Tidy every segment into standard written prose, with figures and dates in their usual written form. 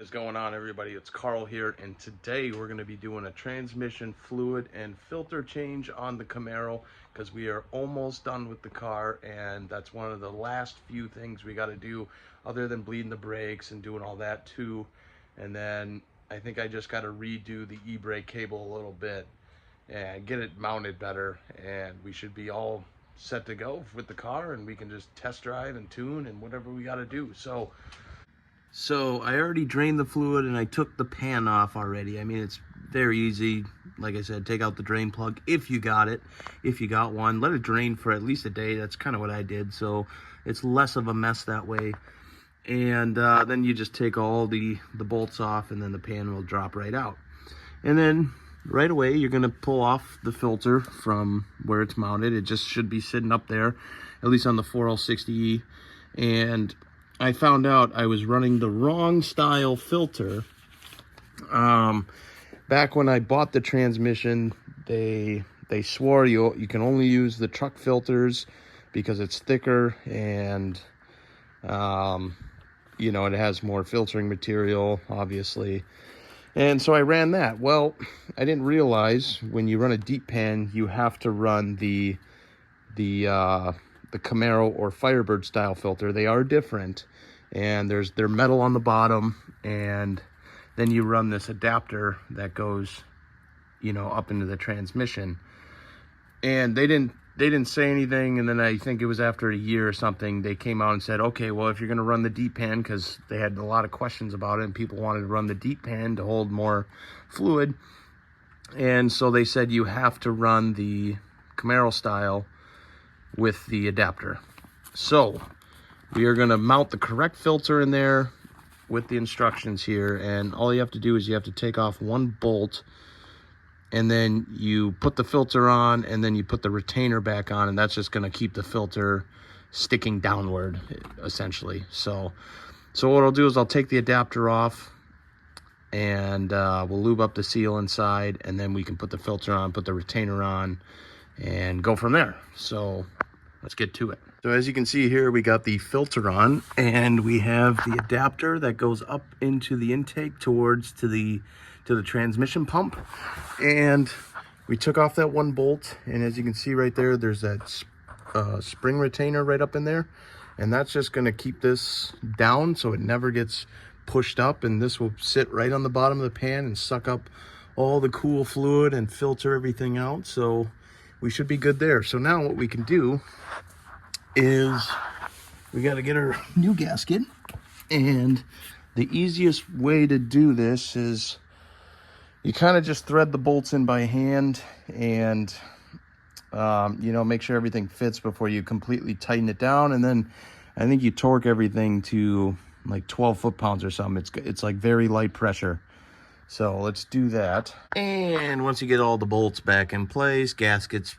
What's going on, everybody? It's Carl here, and today we're going to be doing a transmission fluid and filter change on the Camaro because we are almost done with the car, and that's one of the last few things we got to do other than bleeding the brakes and doing all that too. And then I think I just got to redo the e-brake cable a little bit and get it mounted better, and we should be all set to go with the car, and we can just test drive and tune and whatever we got to do. So I already drained the fluid and I took the pan off already. I mean, it's very easy. Like I said, take out the drain plug if you got it. If you got one, let it drain for at least a day. That's kind of what I did. So it's less of a mess that way. And then you just take all the bolts off, and then the pan will drop right out. And then right away, you're going to pull off the filter from where it's mounted. It just should be sitting up there, at least on the 4L60E. And I found out I was running the wrong style filter. Back when I bought the transmission, they swore you can only use the truck filters because it's thicker and you know, it has more filtering material, obviously. And so I ran that. Well, I didn't realize when you run a deep pan, you have to run the Camaro or Firebird style filter. They are different, and they're metal on the bottom, and then you run this adapter that goes, you know, up into the transmission. And they didn't say anything, and then I think it was after a year or something, they came out and said, okay, well, if you're going to run the deep pan, because they had a lot of questions about it and people wanted to run the deep pan to hold more fluid, and so they said you have to run the Camaro style with the adapter. So we are going to mount the correct filter in there with the instructions here, and all you have to do is you have to take off one bolt, and then you put the filter on, and then you put the retainer back on, and that's just going to keep the filter sticking downward, essentially. So what I'll do is I'll take the adapter off, and we'll lube up the seal inside, and then we can put the filter on, put the retainer on, and go from there. So let's get to it. So as you can see here, we got the filter on, and we have the adapter that goes up into the intake to the transmission pump. And we took off that one bolt, and as you can see right there, there's that spring retainer right up in there, and that's just going to keep this down so it never gets pushed up, and this will sit right on the bottom of the pan and suck up all the cool fluid and filter everything out. So we should be good there. So now what we can do is we got to get our new gasket, and the easiest way to do this is you kind of just thread the bolts in by hand, and you know, make sure everything fits before you completely tighten it down. And then I think you torque everything to like 12 foot-pounds or something. It's like very light pressure. So let's do that. And once you get all the bolts back in place, gasket's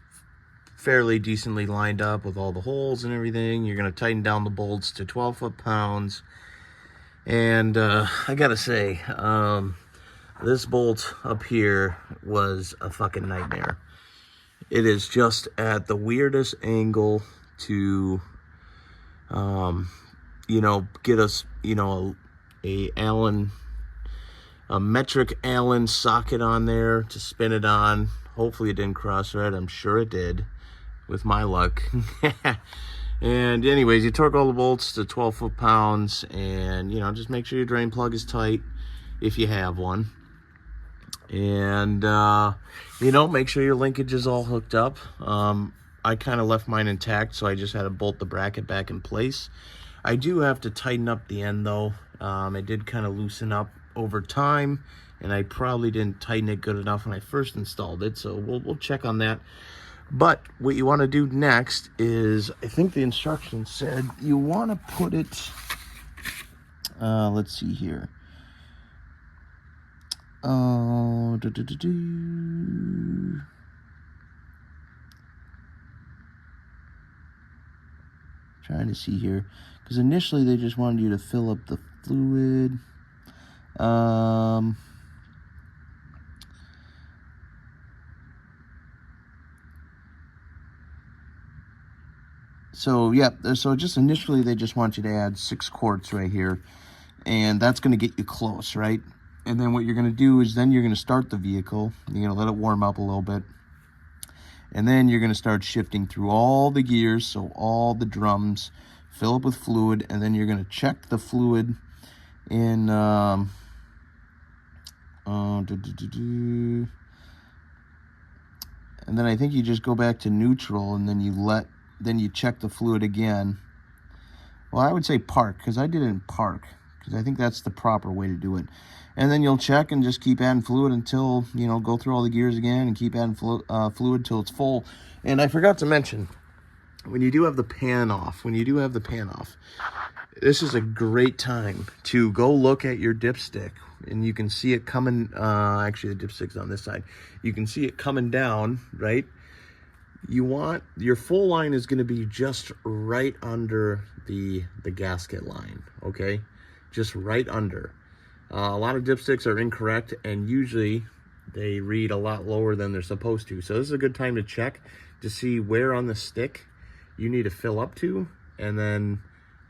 fairly decently lined up with all the holes and everything, you're going to tighten down the bolts to 12 foot-pounds. And I gotta say, this bolt up here was a fucking nightmare. It is just at the weirdest angle to, you know, get us, you know, a metric Allen socket on there to spin it on. Hopefully it didn't cross thread. I'm sure it did, with my luck. And anyways, you torque all the bolts to 12 foot-pounds, and, you know, just make sure your drain plug is tight if you have one. And, you know, make sure your linkage is all hooked up. I kind of left mine intact, so I just had to bolt the bracket back in place. I do have to tighten up the end, though. It did kind of loosen up over time, and I probably didn't tighten it good enough when I first installed it, so we'll check on that. But what you want to do next is, I think the instructions said you want to put it, let's see here. Oh, trying to see here, because initially they just wanted you to fill up the fluid. So yeah, so just initially they just want you to add 6 quarts right here, and that's going to get you close, right? And then what you're going to do is then you're going to start the vehicle. You're going to let it warm up a little bit. And then you're going to start shifting through all the gears, so all the drums, fill up with fluid, and then you're going to check the fluid in and then I think you just go back to neutral, and then you check the fluid again. Well, I would say park, because I did it in park, because I think that's the proper way to do it. And then you'll check and just keep adding fluid until, you know, go through all the gears again and keep adding fluid till it's full. And I forgot to mention, when you do have the pan off, this is a great time to go look at your dipstick, and you can see it coming. Actually, the dipstick's on this side. You can see it coming down, right? You want your full line is going to be just right under the gasket line, okay? Just right under. A lot of dipsticks are incorrect, and usually they read a lot lower than they're supposed to. So this is a good time to check to see where on the stick you need to fill up to, and then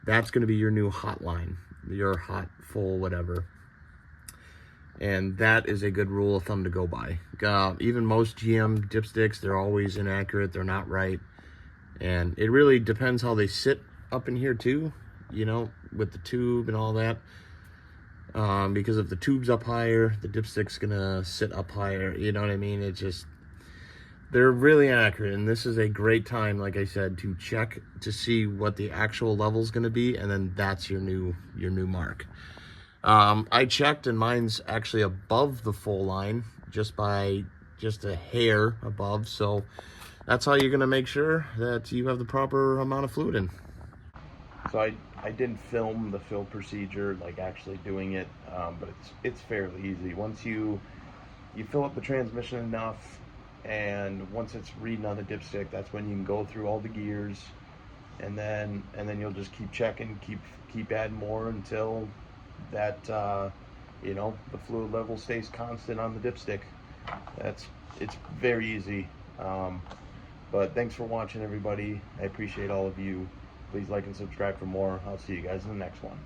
that's going to be your new hot line, your hot, full, whatever. And that is a good rule of thumb to go by. Even most GM dipsticks, they're always inaccurate. They're not right. And it really depends how they sit up in here too, you know, with the tube and all that. Because if the tube's up higher, the dipstick's gonna sit up higher. You know what I mean? It's just, they're really accurate. And this is a great time, like I said, to check to see what the actual level's gonna be. And then that's your new mark. I checked, and mine's actually above the full line, just by a hair above. So that's how you're going to make sure that you have the proper amount of fluid in. So I didn't film the fill procedure, like actually doing it, but it's fairly easy. Once you fill up the transmission enough, and once it's reading on the dipstick, that's when you can go through all the gears, and then you'll just keep checking, keep adding more until that you know, the fluid level stays constant on the dipstick. It's very easy. But thanks for watching, everybody. I appreciate all of you. Please like and subscribe for more. I'll see you guys in the next one.